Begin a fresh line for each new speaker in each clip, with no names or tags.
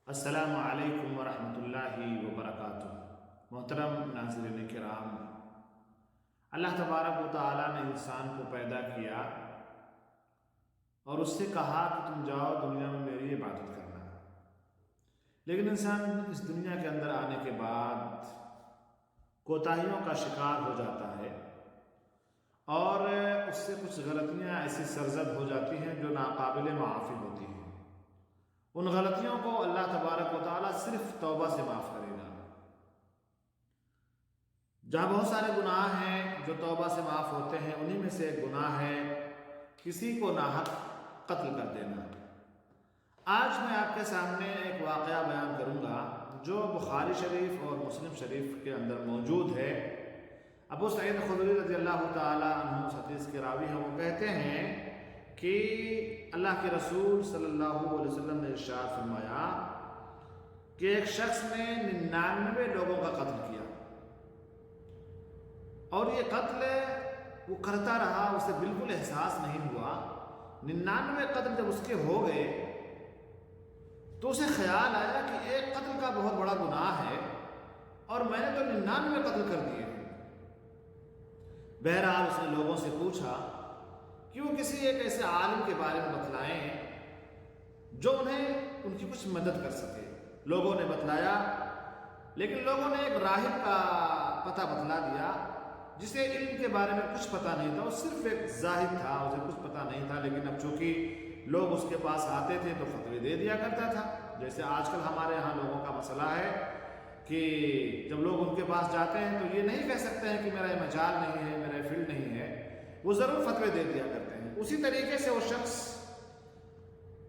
السلام علیکم ورحمۃ اللہ وبرکاتہ۔ محترم ناظرین کرام، اللہ تبارک و تعالیٰ نے انسان کو پیدا کیا اور اس سے کہا کہ تم جاؤ دنیا میں میری عبادت کرنا، لیکن انسان اس دنیا کے اندر آنے کے بعد کوتاہیوں کا شکار ہو جاتا ہے اور اس سے کچھ غلطیاں ایسی سرزد ہو جاتی ہیں جو ناقابل معافی ہوتی ہیں۔ ان غلطیوں کو اللہ تبارک و تعالیٰ صرف توبہ سے معاف کرے گا۔ جہاں بہت سارے گناہ ہیں جو توبہ سے معاف ہوتے ہیں، انہی میں سے ایک گناہ ہے کسی کو ناحق قتل کر دینا۔ آج میں آپ کے سامنے ایک واقعہ بیان کروں گا جو بخاری شریف اور مسلم شریف کے اندر موجود ہے۔ ابو سعید خدری رضی اللہ تعالیٰ عنہ حدیث کے راوی ہیں، وہ کہتے ہیں کہ اللہ کے رسول صلی اللہ علیہ وسلم نے ارشاد فرمایا کہ ایک شخص نے 99 لوگوں کا قتل کیا، اور یہ قتل وہ کرتا رہا، اسے بالکل احساس نہیں ہوا۔ 99 قتل جب اس کے ہو گئے تو اسے خیال آیا کہ ایک قتل کا بہت بڑا گناہ ہے اور میں نے تو 99 قتل کر دیے ہیں۔ بہرحال اس نے لوگوں سے پوچھا کہ وہ کسی ایک ایسے عالم کے بارے میں بتلائیں جو انہیں ان کی کچھ مدد کر سکے۔ لوگوں نے بتلایا، لیکن لوگوں نے ایک راہب کا پتہ بتلا دیا جسے علم کے بارے میں کچھ پتہ نہیں تھا، وہ صرف ایک زاہد تھا، اسے کچھ پتہ نہیں تھا، لیکن اب چونکہ لوگ اس کے پاس آتے تھے تو فتوے دے دیا کرتا تھا۔ جیسے آج کل ہمارے ہاں لوگوں کا مسئلہ ہے کہ جب لوگ ان کے پاس جاتے ہیں تو یہ نہیں کہہ سکتے ہیں کہ میرا یہ مجال نہیں ہے، میرا یہ فیلڈ نہیں ہے، وہ ضرور فتوے دے دیا کرتے ہیں۔ اسی طریقے سے وہ شخص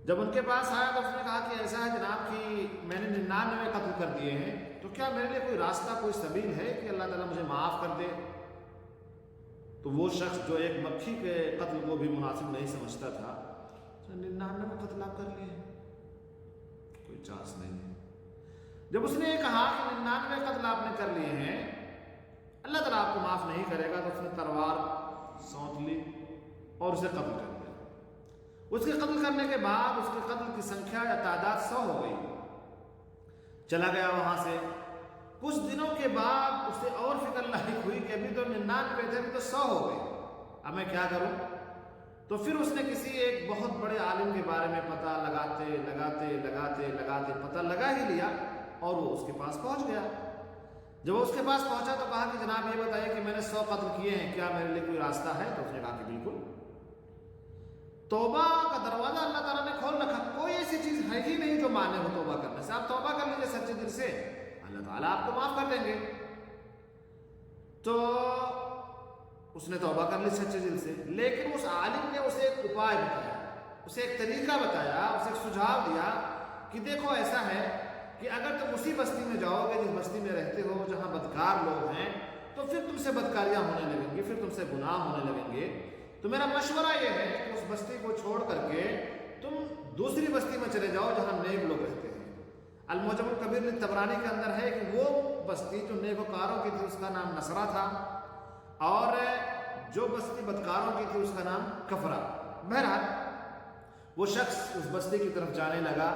جب ان کے پاس آیا تو اس نے کہا کہ ایسا ہے جناب کہ میں نے 99 قتل کر دیے ہیں، تو کیا میرے لیے کوئی راستہ، کوئی سبیل ہے کہ اللہ تعالیٰ مجھے معاف کر دے؟ تو وہ شخص جو ایک مکھی کے قتل کو بھی مناسب نہیں سمجھتا تھا، 99 قتل آپ کر لیے ہیں، کوئی چانس نہیں ہے۔ جب اس نے یہ کہا کہ 99 قتل آپ نے کر لیے ہیں، اللہ تعالیٰ آپ کو معاف نہیں کرے گا، تو اس نے تلوار سونت لی اور اسے قتل کر دیا۔ اس کے قتل کرنے کے بعد اس کے قتل کی سنکھیا یا تعداد 100 ہو گئی۔ چلا گیا وہاں سے، کچھ دنوں کے بعد اسے اور فکر لاحق ہوئی کہ ابھی تو 99 تھے، ابھی تو 100 ہو گئے، اب میں کیا کروں؟ تو پھر اس نے کسی ایک بہت بڑے عالم کے بارے میں پتہ لگاتے پتہ لگا ہی لیا اور وہ اس کے پاس پہنچ گیا۔ جب وہ اس کے پاس پہنچا تو کہا کہ جناب یہ بتائیے کہ میں نے 100 قتل کیے ہیں، کیا میرے لیے کوئی راستہ ہے؟ تو اس نے کہا کہ بالکل۔ توبہ کا دروازہ اللہ تعالیٰ نے کھول رکھا، کوئی ایسی چیز ہے ہی نہیں جو مانے ہو توبہ کرنے سے۔ آپ توبہ کر لیجیے سچے دل سے، اللہ تعالیٰ آپ کو معاف کر دیں گے۔ تو اس نے توبہ کر لی سچے دل سے، لیکن اس عالم نے اسے ایک اپائے بتایا، اسے ایک طریقہ بتایا، اسے ایک سجھاؤ دیا کہ دیکھو ایسا ہے کہ اگر تم اسی بستی میں جاؤ گے جس بستی میں رہتے ہو جہاں بدکار لوگ ہیں، تو پھر تم سے بدکاریاں ہونے لگیں گی، پھر تم سے گناہ ہونے لگیں گے۔ تو میرا مشورہ یہ ہے کہ اس بستی کو چھوڑ کر کے تم دوسری بستی میں چلے جاؤ جہاں نیک لوگ رہتے ہیں۔ المعجم الکبیر طبرانی کے اندر ہے کہ وہ بستی جو نیکوکاروں کی تھی اس کا نام نصرہ تھا، اور جو بستی بدکاروں کی تھی اس کا نام کفرہ۔ بہرحال وہ شخص اس بستی کی طرف جانے لگا۔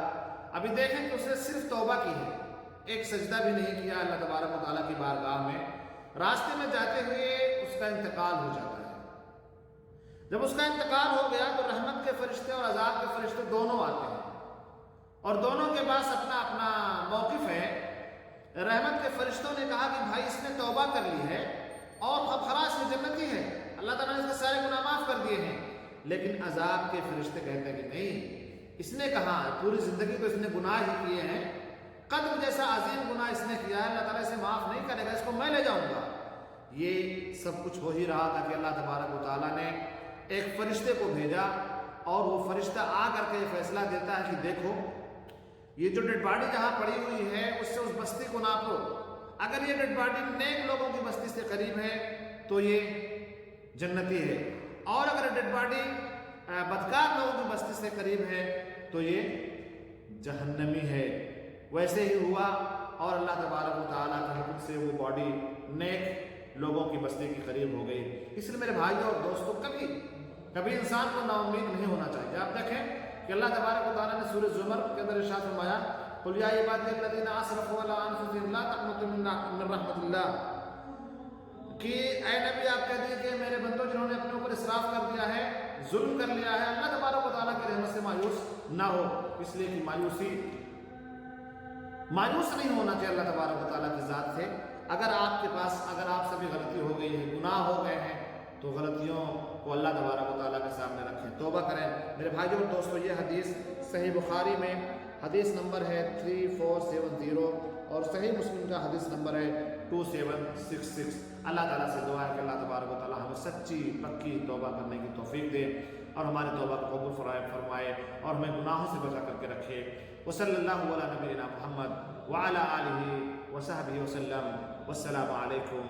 ابھی دیکھیں کہ اس نے صرف توبہ کی ہے، ایک سجدہ بھی نہیں کیا اللہ تبارک و تعالیٰ کی بارگاہ میں۔ راستے میں جاتے ہوئے اس کا انتقال ہو جاتا ہے۔ جب اس کا انتقال ہو گیا تو رحمت کے فرشتے اور عذاب کے فرشتے دونوں آتے ہیں، اور دونوں کے پاس اپنا اپنا موقف ہے۔ رحمت کے فرشتوں نے کہا کہ بھائی اس نے توبہ کر لی ہے اور اب خلاص یہ جنتی ہے، اللہ تعالیٰ نے اس کے سارے گناہ معاف کر دیے ہیں۔ لیکن عذاب کے فرشتے کہتے ہیں کہ نہیں، اس نے کہا پوری زندگی تو اس نے گناہ ہی کیے ہیں، قتل جیسا عظیم گناہ اس نے کیا ہے، اللہ تعالیٰ اسے معاف نہیں کرے گا، اس کو میں لے جاؤں گا۔ یہ سب کچھ ہو ہی رہا تھا کہ اللہ تبارک و تعالیٰ نے ایک فرشتے کو بھیجا، اور وہ فرشتہ آ کر کے یہ فیصلہ دیتا ہے کہ دیکھو یہ جو ڈیڈ باڈی جہاں پڑی ہوئی ہے اس سے اس بستی کو ناپو، اگر یہ ڈیڈ باڈی نیک لوگوں کی بستی سے قریب ہے تو یہ جنتی ہے، اور اگر ڈیڈ باڈی بدکار لوگوں کی بستی سے قریب ہے تو یہ جہنمی ہے۔ ویسے ہی ہوا، اور اللہ تبارک و تعالیٰ کے حکم سے وہ باڈی نیک لوگوں کی بستی کے قریب ہو گئی۔ اس لیے میرے بھائیوں اور دوستوں، کبھی انسان کو نا امید نہیں ہونا چاہیے۔ آپ دیکھیں کہ اللہ تبارک و تعالیٰ نے سورہ زمر کے اندر ارشاد فرمایا قل یا عبادی الذین اسرفوا علی انفسہم لا تقنطوا من رحمت اللہ، کہ اے نبی آپ کہہ دیے کہ میرے بندوں جنہوں نے اپنے اوپر اسراف کر دیا ہے، ظلم کر لیا ہے، اللہ تبارک و تعالیٰ کی رحمت سے مایوس نہ ہو، اس لیے کہ مایوس نہیں ہونا چاہیے اللہ تبارک و تعالیٰ کی ذات سے۔ اگر آپ سے بھی غلطی ہو گئی ہے، گناہ ہو گئے ہیں، تو غلطیوں کو اللہ تبارک و تعالیٰ کے سامنے رکھیں، توبہ کریں۔ میرے بھائیوں اور دوستو، یہ حدیث صحیح بخاری میں حدیث نمبر ہے 3470 اور صحیح مسلم کا حدیث نمبر ہے 2766۔ اللہ تعالیٰ سے دعا ہے کہ اللہ تبارک و تعالیٰ ہمیں سچی پکی توبہ کرنے کی توفیق دے اور ہماری توبہ کو قبول فرمائے اور ہمیں گناہوں سے بچا کر کے رکھے۔ وصلی اللہ علی نبینا محمد وعلی آلہ وصحبہ وسلم، والسلام علیکم۔